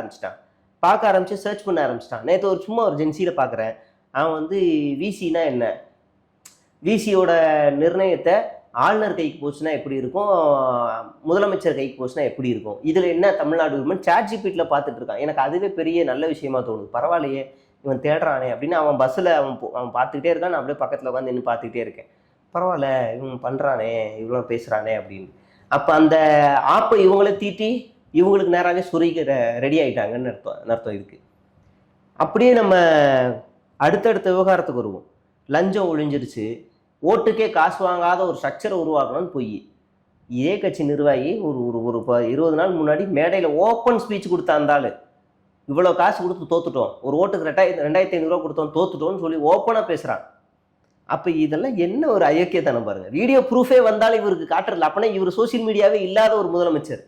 ஆரம்பித்து சர்ச் பண்ண ஆரம்பிச்சிட்டான். நேற்று சும்மா ஒரு ஜென்சியில் பார்க்குறேன். அவன் விசினா என்ன, விசியோட நிர்ணயத்தை ஆளுநர் கைக்கு போச்சுன்னா எப்படி இருக்கும், முதலமைச்சர் கைக்கு போச்சுன்னா எப்படி இருக்கும், இதில் என்ன தமிழ்நாடு கவர்மெண்ட் சாட்ஜிபீட்டில் பார்த்துட்டு இருக்கான். எனக்கு அதுவே பெரிய நல்ல விஷயமா தோணுது. பரவாயில்லையே இவன் தேடுறானே அப்படின்னு. அவன் பஸ்ஸில் அவன் பார்த்துக்கிட்டே இருக்கான், நான் அப்படியே பக்கத்தில் உட்காந்து நின்று பார்த்துக்கிட்டே இருக்கேன். பரவாயில்ல இவன் பண்ணுறானே, இவ்வளோ பேசுகிறானே அப்படின்னு. அப்போ அந்த ஆப்பை இவங்களே தீட்டி இவங்களுக்கு நேராகவே சுரிக்க ரெடி ஆகிட்டாங்கன்னு அர்த்தம் இதுக்கு. அப்படியே நம்ம அடுத்தடுத்த விவகாரத்துக்கு வருவோம். லஞ்சம் ஒழிஞ்சிருச்சு, ஓட்டுக்கே காசு வாங்காத ஒரு ஸ்ட்ரக்சரை உருவாக்கணும்னு போய் இதே கட்சி நிர்வாகி ஒரு 20 நாள் முன்னாடி மேடையில் ஓப்பன் ஸ்பீச் கொடுத்தாந்தாள். இவ்வளோ காசு கொடுத்து தோத்துட்டோம், ஒரு ஓட்டுக்கு 2500 ரூபா கொடுத்தோம் தோத்துட்டோம்னு சொல்லி ஓப்பனாக பேசுகிறான். அப்போ இதெல்லாம் என்ன ஒரு அயோக்கியத்தனம் பாருங்கள். வீடியோ ப்ரூஃபே வந்தாலும் இவருக்கு காட்டுறதில்ல. அப்படின்னா இவர் சோசியல் மீடியாவே இல்லாத ஒரு முதலமைச்சர்,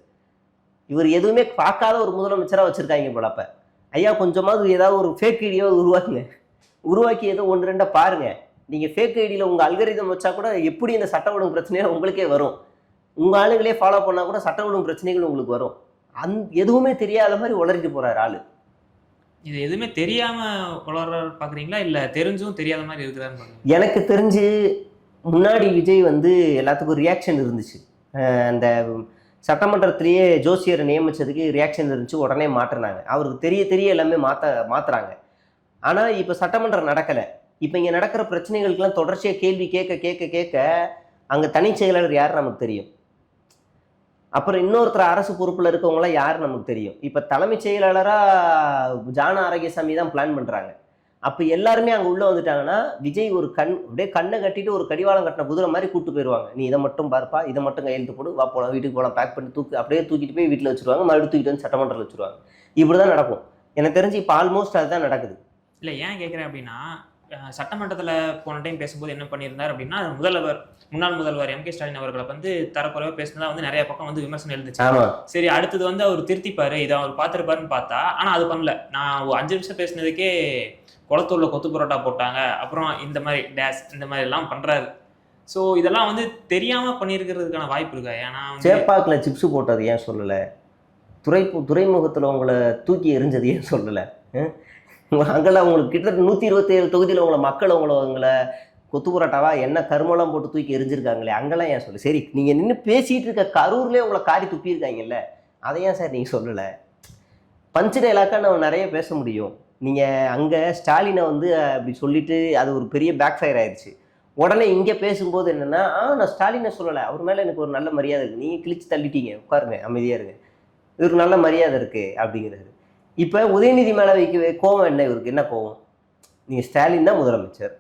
இவர் எதுவுமே பார்க்காத ஒரு முதலமைச்சராக வச்சுருக்காங்க போல. அப்போ ஐயா கொஞ்சமாவது ஏதாவது ஒரு ஃபேக் வீடியோ உருவாக்கி ஏதோ 1-2 பாருங்கள். நீங்கள் ஃபேக் ஐடியில் உங்கள் அல்கரிதம் வச்சா கூட எப்படி இந்த சட்ட ஒழுங்கு பிரச்சனைகள் உங்களுக்கே வரும். உங்கள் ஆளுங்களே ஃபாலோ பண்ணால் கூட சட்ட ஒழுங்கு பிரச்சனைகள் உங்களுக்கு வரும். எதுவுமே தெரியாத மாதிரி உளறிட்டு போகிறார் ஆள். இது எதுவுமே தெரியாமல் உளற பார்க்குறீங்களா, இல்லை தெரிஞ்சும் தெரியாத மாதிரி இருக்குதான்னு? எனக்கு தெரிஞ்சு முன்னாடி விஜய் எல்லாத்துக்கும் ரியாக்ஷன் இருந்துச்சு. அந்த சட்டமன்றத்திலேயே ஜோசியரை நியமித்ததுக்கு ரியாக்ஷன் இருந்துச்சு, உடனே மாற்றினாங்க. அவருக்கு தெரிய எல்லாமே மாற்றுறாங்க. ஆனால் இப்போ சட்டமன்றம் நடக்கலை. இப்போ இங்கே நடக்கிற பிரச்சனைகளுக்கெல்லாம் தொடர்ச்சியாக கேள்வி கேட்க அங்கே தனி செயலாளர் யார் நமக்கு தெரியும். அப்புறம் இன்னொருத்தர் அரசு பொறுப்பில் இருக்கவங்களாம் யார் நமக்கு தெரியும். இப்போ தலைமைச் செயலாளராக ஜான ஆரோக்கியசாமி தான் பிளான் பண்ணுறாங்க. அப்போ எல்லாருமே அங்கே உள்ளே வந்துட்டாங்கன்னா விஜய் ஒரு அப்படியே கண்ணை கட்டிட்டு ஒரு கடிவாளம் கட்டின குதிரை மாதிரி கூப்பிட்டு போயிடுவாங்க. நீ இதை மட்டும் பார்ப்பா, இதை மட்டும் கையெழுத்து போடு, வா போகலாம், வீட்டுக்கு போகலாம், பேக் பண்ணி அப்படியே தூக்கிட்டு போய் வீட்டில் வச்சுருவாங்க, மறுபடியும் தூக்கிட்டு வந்து சட்டமன்றத்தில் வச்சுருவாங்க. இப்படி தான் நடக்கும். எனக்கு தெரிஞ்சு இப்போ ஆல்மோஸ்ட் அதுதான் நடக்குது. இல்லை ஏன் கேட்குறேன் அப்படின்னா, சட்டமன்றத்தில் போன டைம் பேசும்போது என்ன பண்ணியிருந்தார் அப்படின்னா, முன்னாள் முதல்வர் எம்.கே. ஸ்டாலின் அவர்களை வந்து தரக்குறைவா பேசினதா வந்து நிறைய பக்கம் வந்து விமர்சனம் எழுந்துச்சு. சரி, அடுத்தது வந்து அவர் திருத்திப்பாரு, இதை அவர் பார்த்துருப்பாருன்னு பார்த்தா, ஆனால் அது பண்ணல. நான் 5 நிமிஷம் பேசினதுக்கே குளத்தூர்ல கொத்து பரோட்டா போட்டாங்க, அப்புறம் இந்த மாதிரி டேஸ் இந்த மாதிரி எல்லாம் பண்றாரு. ஸோ இதெல்லாம் வந்து தெரியாம பண்ணியிருக்கிறதுக்கான வாய்ப்பு இருக்கா? ஏன்னா சேப்பாக்கில் சிப்ஸ் போட்டது ஏன் சொல்லலை? துறைமுகத்தில் உங்களை தூக்கி எரிஞ்சது ஏன் சொல்லலை? அங்கெல்லாம் உங்களுக்கு கிட்டத்தட்ட 127 தொகுதியில் உங்களை கொத்து புரோட்டாவா என்ன கருமெல்லாம் போட்டு தூக்கி எரிஞ்சிருக்காங்களே, அங்கெல்லாம் ஏன் சொல்லு? சரி, நீங்கள் நின்று பேசிகிட்டு இருக்க கரூர்லேயே உங்களை காரி துப்பியிருக்காங்கல்ல, அதை ஏன் சார் நீங்கள் சொல்லலை? பஞ்சு டைலாக்காக நம்ம நிறைய பேச முடியும். நீங்கள் அங்கே ஸ்டாலினை வந்து அப்படி சொல்லிட்டு அது ஒரு பெரிய பேக் ஃபயர் ஆயிடுச்சு. உடனே இங்கே பேசும்போது என்னென்னா, நான் ஸ்டாலினை சொல்லலை, அவர் மேலே எனக்கு ஒரு நல்ல மரியாதை இருக்குது, நீங்கள் கிழிச்சு தள்ளிட்டீங்க, உட்காருங்க, அமைதியாக இருங்க, இவருக்கு நல்ல மரியாதை இருக்குது அப்படிங்கிறது. இப்போ உதயநிதி மேலே வைக்க கோவம் என்ன? இவருக்கு என்ன கோவம்? நீங்கள் ஸ்டாலின் தான் முதலமைச்சர்,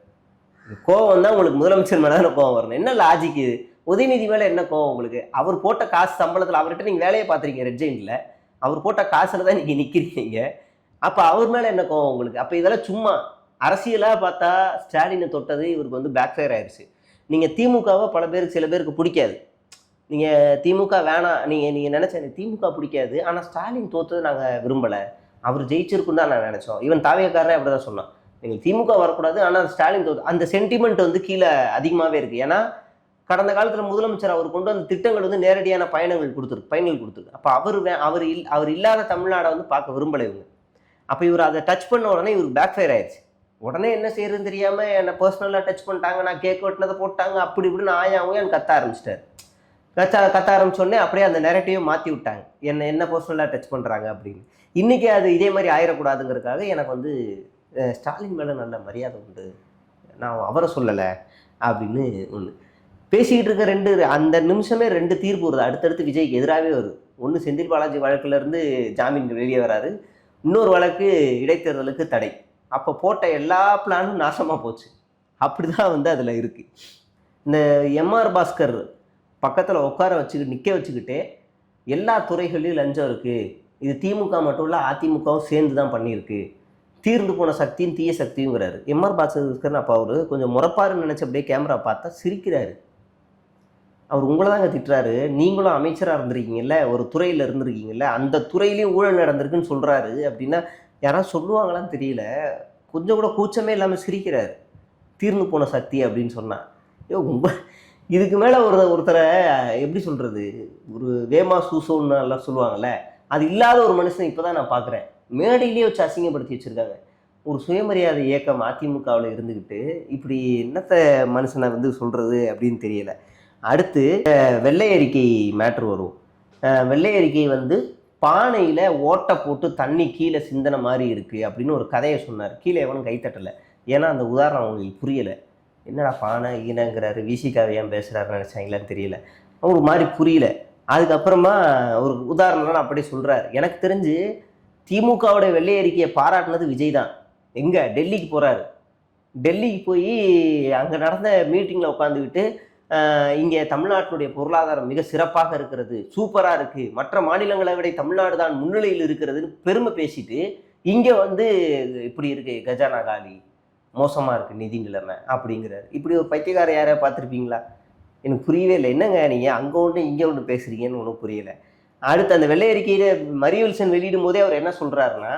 கோவம் தான் உங்களுக்கு முதலமைச்சர் மேலே தான் கோவம் வரணும். என்ன லாஜிக் இது? உதயநிதி மேலே என்ன கோவம் உங்களுக்கு? அவர் போட்ட காசு சம்பளத்தில் அவர்கிட்ட நீங்கள் வேலையை பார்த்துருக்கீங்க ரெட் ஜெயின்ல, அவர் போட்ட காசில் தான் நீங்கள் நிற்கிறீங்க. அப்போ அவர் மேலே என்ன கோவம் உங்களுக்கு? அப்போ இதெல்லாம் சும்மா அரசியலாக பார்த்தா ஸ்டாலினை தொட்டது இவருக்கு வந்து பேக் ஃபயர் ஆயிடுச்சு. நீங்கள் திமுகவை பல பேருக்கு சில பேருக்கு பிடிக்காது, நீங்கள் திமுக வேணாம், நீங்கள் நினச்ச திமுக பிடிக்காது, ஆனால் ஸ்டாலின் தோற்றது நாங்கள் விரும்பலை, அவர் ஜெயிச்சிருக்குன்னு தான் நான் நினச்சோம். ஈவன் தாவேக்காரனே அப்படி தான் சொன்னான், நீங்கள் திமுக வரக்கூடாது, ஆனால் ஸ்டாலின் தோற்று. அந்த சென்டிமெண்ட் வந்து கீழே அதிகமாகவே இருக்குது. ஏன்னா கடந்த காலத்தில் முதலமைச்சர் அவர் கொண்டு வந்த திட்டங்கள் வந்து நேரடியான பயணங்கள் கொடுத்துருக்கு. அப்போ அவர் இல்லாத தமிழ்நாடை வந்து பார்க்க விரும்பலை இவங்க. அப்போ இவர் அதை டச் பண்ண உடனே இவருக்கு பேக் ஃபயர் ஆயிடுச்சு. உடனே என்ன செய்யறதுன்னு தெரியாமல் என்னை பர்சனலாக டச் பண்ணிட்டாங்க, நான் கேக் வெட்டினதை போட்டாங்க, அப்படி இப்படின்னு ஆயாவும் எனக்கு கத்த ஆரம்பிச்சிட்டார். கத்த ஆரம்பிச்சோடனே அப்படியே அந்த நெரட்டிவை மாற்றி விட்டாங்க, என்ன பர்சனலாக டச் பண்ணுறாங்க அப்படின்னு. இன்றைக்கி அது இதே மாதிரி ஆயிடக்கூடாதுங்கிறதுக்காக எனக்கு வந்து ஸ்டாலின் மேலே நல்ல மரியாதை உண்டு, நான் அவரை சொல்லலை அப்படின்னு ஒன்று பேசிக்கிட்டு இருக்க. அந்த நிமிஷமே 2 தீர்ப்பு வருது, அடுத்தடுத்து விஜய்க்கு எதிராகவே வருது. ஒன்று செந்தில் பாலாஜி வழக்கிலேருந்து ஜாமீன் வெளியே வராரு, இன்னொரு வழக்கு இடைத்தேர்தலுக்கு தடை. அப்போ போட்ட எல்லா பிளானும் நாசமாக போச்சு. அப்படி தான் வந்து அதில் இருக்குது. இந்த எம்ஆர் பாஸ்கர் பக்கத்தில் உட்கார வச்சுக்கிட்டு நிற்க வச்சுக்கிட்டே எல்லா துறைகளிலும் லஞ்சம் இருக்குது, இது திமுக மட்டும் இல்லை அதிமுகவும் சேர்ந்து தான் பண்ணியிருக்கு, தீர்ந்து போன சக்தியும் தீய சக்தியுங்கிறாரு எம்ஆர் பாஸ்கர். அப்போ அவர் கொஞ்சம் முறப்பாருன்னு நினச்ச அப்படியே கேமரா பார்த்தா சிரிக்கிறாரு. அவர் உங்களை தாங்க திட்டுறாரு, நீங்களும் அமைச்சராக இருந்திருக்கீங்கல்ல, ஒரு துறையில் இருந்திருக்கீங்கல்ல, அந்த துறையிலையும் ஊழல் நடந்திருக்குன்னு சொல்கிறாரு. அப்படின்னா யாராவது சொல்லுவாங்களான்னு தெரியல, கொஞ்சம் கூட கூச்சமே இல்லாமல் சிரிக்கிறாரு, தீர்ந்து போன சக்தி அப்படின்னு சொன்னால். இதுக்கு மேலே ஒருத்தரை எப்படி சொல்கிறது, ஒரு வேமா சூசோன்னு எல்லாம் சொல்லுவாங்கள்ல, அது இல்லாத ஒரு மனுஷன் இப்போ தான் நான் பார்க்குறேன். மேடையிலேயே வச்சு அசிங்கப்படுத்தி வச்சுருக்காங்க. ஒரு சுயமரியாதை இயக்கம் அதிமுகவில் இருந்துக்கிட்டு இப்படி என்னத்தை மனுஷனை வந்து சொல்கிறது அப்படின்னு தெரியலை. அடுத்து வெள்ளை அறிக்கை மேட்ரு வரும். வெள்ளை அறிக்கை வந்து பானையில் ஓட்டை போட்டு தண்ணி கீழே சிந்தன மாதிரி இருக்குது அப்படின்னு ஒரு கதையை சொன்னார். கீழே எவனும் கைத்தட்டலை, ஏன்னா அந்த உதாரணம் அவங்களுக்கு புரியலை. என்னடா பானை ஈனங்கிறாரு, விசிகாவை ஏன் பேசுகிறாருன்னு நினச்சாங்களான்னு தெரியல, ஒரு மாதிரி புரியல. அதுக்கப்புறமா ஒரு உதாரணம்லாம் அப்படியே சொல்கிறார். எனக்கு தெரிஞ்சு திமுகவுடைய வெள்ளை அறிக்கையை பாராட்டினது விஜய் தான். எங்கே? டெல்லிக்கு போகிறாரு. டெல்லிக்கு போய் அங்கே நடந்த மீட்டிங்கில் உட்காந்துக்கிட்டு இங்கே தமிழ்நாட்டினுடைய பொருளாதாரம் மிக சிறப்பாக இருக்கிறது, சூப்பராக இருக்குது, மற்ற மாநிலங்களை விட தமிழ்நாடு தான் முன்னிலையில் இருக்கிறதுன்னு பெருமை பேசிட்டு இங்கே வந்து இப்படி இருக்குது, கஜானா காலி, மோசமாக இருக்குது நிதி நிலைமை அப்படிங்கிறாரு. இப்படி ஒரு பைத்தியக்கார யாரையா பார்த்துருப்பீங்களா? எனக்கு புரியவே இல்லை. என்னங்க நீங்கள் அங்கே ஒன்று இங்கே ஒன்று பேசுகிறீங்கன்னு ஒன்றும் புரியலை. அடுத்து அந்த வெள்ளை அறிக்கையில் மரியவில்சன் வெளியிடும் போதே அவர் என்ன சொல்கிறாருன்னா,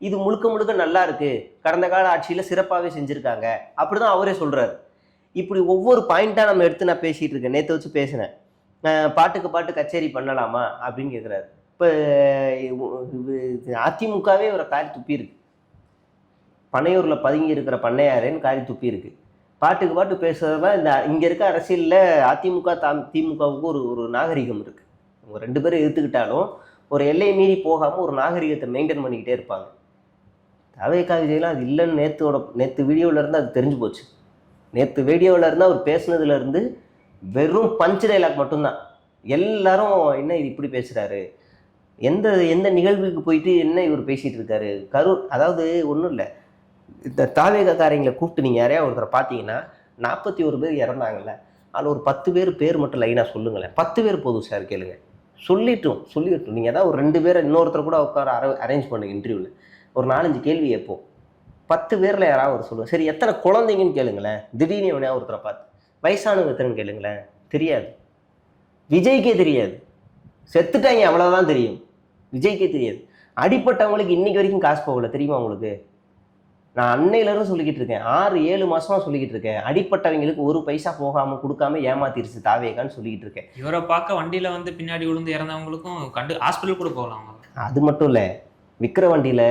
இது முழுக்க முழுக்க நல்லா இருக்குது, கடந்த கால ஆட்சியில் சிறப்பாகவே செஞ்சுருக்காங்க அப்படி தான் அவரே சொல்கிறார். இப்படி ஒவ்வொரு பாயிண்ட்டாக நம்ம எடுத்து நான் பேசிகிட்டு இருக்கேன். நேற்று வச்சு பேசினேன், பாட்டுக்கு பாட்டு கச்சேரி பண்ணலாமா அப்படின்னு கேட்குறாரு. இப்போ அதிமுகவே ஒரு காரி துப்பி இருக்கு, பனையூரில் பதுங்கி இருக்கிற பண்ணையாரேன்னு காரி துப்பி இருக்கு. பாட்டுக்கு பாட்டு பேசுறதுதான் இந்த இங்கே இருக்க அரசியலில் அதிமுக திமுகவுக்கு ஒரு நாகரிகம் இருக்குது. அவங்க 2 பேரும் எதிர்த்துக்கிட்டாலும் ஒரு எல்லையை மீறி போகாமல் ஒரு நாகரிகத்தை மெயின்டைன் பண்ணிக்கிட்டே இருப்பாங்க. தவேகா விஜயெல்லாம் அது இல்லைன்னு நேற்று வீடியோவிலேருந்து அது தெரிஞ்சு போச்சு. நேற்று வீடியோவில் இருந்தால் அவர் பேசுனதுலேருந்து வெறும் பஞ்ச் டைலாக் மட்டும்தான். எல்லாரும் என்ன இது இப்படி பேசுகிறாரு, எந்த நிகழ்வுக்கு போயிட்டு என்ன இவர் பேசிகிட்டு இருக்காரு. அதாவது ஒன்றும் இல்லை, இந்த தாவேகாரங்களை கூப்பிட்டு நீங்கள் யாரையா ஒருத்தரை பார்த்தீங்கன்னா 41 பேர் இறந்தாங்கல்ல, அதில் ஒரு 10 பேர் பேர் மட்டும் லைனாக சொல்லுங்களேன். 10 பேர் போதும் சார், கேளுங்க, சொல்லிட்டோம். நீங்கள் ஏதாவது ஒரு 2 பேரை இன்னொருத்தர் கூட உட்கார அரேஞ்ச் பண்ணுங்க, இன்டர்வியூவில் ஒரு 4-5 கேள்வி கேட்போம். 10 பேரில் யாராவது ஒரு சொல்லுவோம். சரி எத்தனை குழந்தைங்கன்னு கேளுங்களேன். திடீர்னு எவனையா ஒருத்தரை பார்த்து வயசானவங்க எத்தனைன்னு கேளுங்களேன். தெரியாது. விஜய்க்கே தெரியாது. செத்துட்டாங்க அவ்வளோதான் தெரியும். விஜய்க்கே தெரியாது. அடிப்பட்டவங்களுக்கு இன்னைக்கு வரைக்கும் காசு போகல தெரியுமா உங்களுக்கு? நான் அன்னையிலேருந்து சொல்லிக்கிட்டு இருக்கேன். 6-7 மாசமா சொல்லிக்கிட்டு இருக்கேன். அடிப்பட்டவங்களுக்கு ஒரு பைசா போகாமல் கொடுக்காம ஏமாத்திருச்சு தாவேகான்னு சொல்லிக்கிட்டு இருக்கேன். இவரை பார்க்க வண்டியில வந்து பின்னாடி விழுந்து இறந்தவங்களுக்கும் ஹாஸ்பிட்டல் கூட போகலாம் அவங்க. அது மட்டும் இல்லை, விற்கிற வண்டியில்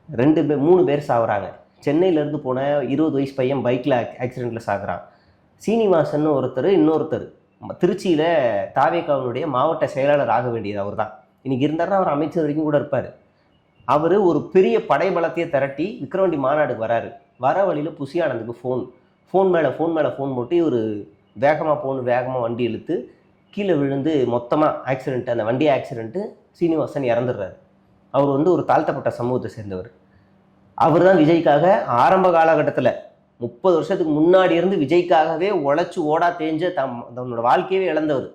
3 பேர் சாகுறாங்க. சென்னையிலேருந்து போன 20 வயசு பையன் பைக்கில் ஆக்சிடெண்ட்டில் சாகுறான். சீனிவாசன் ஒருத்தர், இன்னொருத்தர் திருச்சியில் தாவேகாவினுடைய மாவட்ட செயலாளர் ஆக வேண்டியது அவர் தான். இன்னைக்கு இருந்தாருன்னா அவர் அமைச்சர் வரைக்கும் கூட இருப்பார். அவர் ஒரு பெரிய படைபலத்தையே திரட்டி விக்கிரவாண்டி மாநாடுக்கு வராரு. வர வழியில் புசியானந்துக்கு ஃபோன் மேலே ஃபோன் போட்டு ஒரு வேகமாக வண்டி இழுத்து கீழே விழுந்து மொத்தமாக ஆக்சிடென்ட், அந்த வண்டி ஆக்சிடென்ட்டு சீனிவாசன் இறந்துடுறாரு. அவர் வந்து ஒரு தாழ்த்தப்பட்ட சமூகத்தை சேர்ந்தவர். அவர் தான் விஜய்க்காக ஆரம்ப காலகட்டத்தில் 30 வருஷத்துக்கு முன்னாடி இருந்து விஜய்க்காகவே உழைச்சி ஓடா தேஞ்ச தன்னோட வாழ்க்கையவே இழந்தவர்.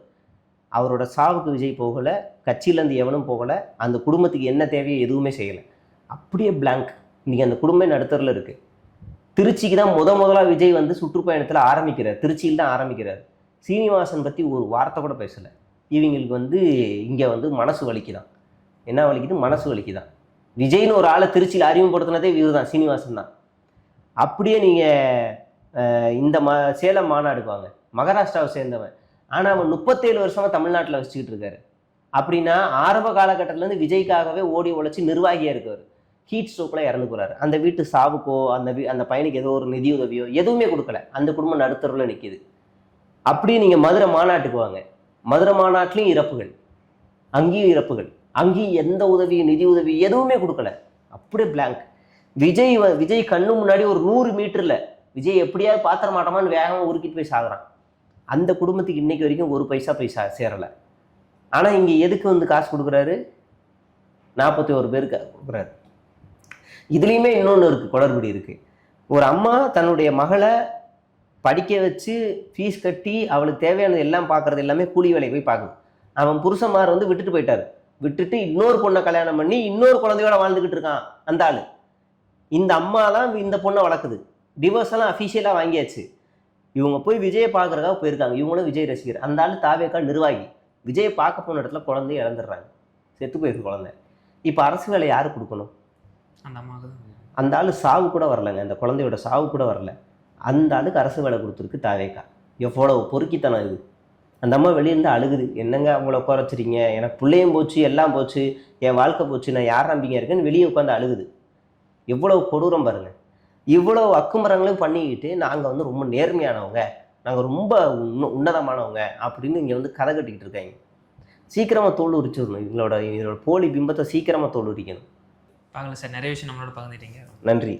அவரோட சாவுக்கு விஜய் போகலை, கட்சியிலேருந்து எவனும் போகலை, அந்த குடும்பத்துக்கு என்ன தேவையோ எதுவுமே செய்யலை. அப்படியே பிளாங்க். இன்றைக்கி அந்த குடும்பம் நடுத்தரில் இருக்குது. திருச்சிக்கு தான் முதலாக விஜய் வந்து சுற்றுப்பயணத்தில் ஆரம்பிக்கிறார். திருச்சியில் தான் ஆரம்பிக்கிறார். சீனிவாசன் பற்றி ஒரு வார்த்தை கூட பேசலை. இவங்களுக்கு வந்து இங்கே வந்து மனசு வலிக்குதான். என்ன வலிக்குது? மனசு வலிக்குதான். விஜய்னு ஒரு ஆளை திருச்சியில் அறிமுகப்படுத்தினதே இவர் தான், சீனிவாசன் தான். அப்படியே நீங்கள் இந்த சேலம் மாநாடுக்கு வாங்க, மகாராஷ்டிராவை சேர்ந்தவன், ஆனால் அவன் 37 வருஷமாக தமிழ்நாட்டில் வச்சுக்கிட்டு இருக்காரு. அப்படின்னா ஆரம்ப காலகட்டத்திலேருந்து விஜய்க்காகவே ஓடி உழைச்சி நிர்வாகியாக இருக்கார். ஹீட் ஸ்ட்ரோக்கில் இறந்து போகிறாரு. அந்த வீட்டு சாவுக்கோ அந்த பையனுக்கு ஏதோ ஒரு நிதி உதவியோ எதுவுமே கொடுக்கல. அந்த குடும்பம் நடுத்தருவில் நிற்கிது. அப்படியே நீங்கள் மதுரை மாநாட்டுக்கு வாங்க, மதுரை மாநாட்டிலையும் இறப்புகள், அங்கேயும் இறப்புகள், அங்கேயும் எந்த உதவியும் நிதி உதவி எதுவுமே கொடுக்கல. அப்படியே பிளாங்க். விஜய் கண்ணு முன்னாடி ஒரு 100 மீட்டரில் விஜய் எப்படியாவது பாத்திர மாட்டோமான்னு வேகமாக உருக்கிட்டு போய் சாகுறான். அந்த குடும்பத்துக்கு இன்னைக்கு வரைக்கும் ஒரு பைசா போய் சேரலை. ஆனால் இங்கே எதுக்கு வந்து காசு கொடுக்குறாரு? 41 பேருக்கு கொடுக்குறாரு. இதுலேயுமே இன்னொன்று இருக்குது, குளறுபடி இருக்குது. ஒரு அம்மா தன்னுடைய மகளை படிக்க வச்சு ஃபீஸ் கட்டி அவளுக்கு தேவையானது எல்லாம் பார்க்குறது எல்லாமே கூலி வேலைக்கு போய் பார்க்குது. அவன் புருஷன்மார் வந்து விட்டுட்டு போயிட்டாரு. விட்டுட்டு இன்னொரு பொண்ணை கல்யாணம் பண்ணி இன்னொரு குழந்தையோட வாழ்ந்துக்கிட்டு இருக்கான் அந்த ஆள். இந்த அம்மா தான் இந்த பொண்ணை வளர்க்குது. டிவோர்ஸ் எல்லாம் அஃபிஷியலாக வாங்கியாச்சு. இவங்க போய் விஜயை பார்க்குறதுக்காக போயிருக்காங்க. இவங்களும் விஜய் ரசிகர். அந்த ஆள் தாவேகா நிர்வாகி. விஜயை பார்க்க போன இடத்துல குழந்தைய இழந்துடுறாங்க. செத்து போயிருக்கு குழந்தை. இப்போ அரசு வேலை யாரு கொடுக்கணும்? அந்த அம்மாவுக்கு. அந்த ஆள் சாவு கூட வரலைங்க, அந்த குழந்தையோட சாவு கூட வரல. அந்த ஆளுக்கு அரசு வேலை கொடுத்துருக்கு தாவேகா. எவ்வளோ பொறுக்கித்தனம் இது! அந்த அம்மா வெளியிருந்து அழுகுது. என்னங்க அவங்கள குறைச்சிறீங்க, எனக்கு பிள்ளையும் போச்சு, எல்லாம் போச்சு, என் வாழ்க்கை போச்சு, நான் யார் நம்பிங்க இருக்கேன்னு வெளியே உட்காந்து அழுகுது. எவ்வளவு கொடூரம் பாருங்க. இவ்வளவு அக்குமரங்களையும் பண்ணிக்கிட்டு நாங்கள் வந்து ரொம்ப நேர்மையானவங்க, நாங்கள் ரொம்ப உன்னதமானவங்க அப்படின்னு இங்கே வந்து கதை கட்டிக்கிட்டு இருக்காங்க. சீக்கிரமாக தோல் உரிச்சிடணும். இவங்களோட போலி பிம்பத்தை சீக்கிரமாக தோல் உரிக்கணும். பார்க்கல சார், நிறைய விஷயம் நம்மளோட பகிர்ந்துட்டீங்க. நன்றி.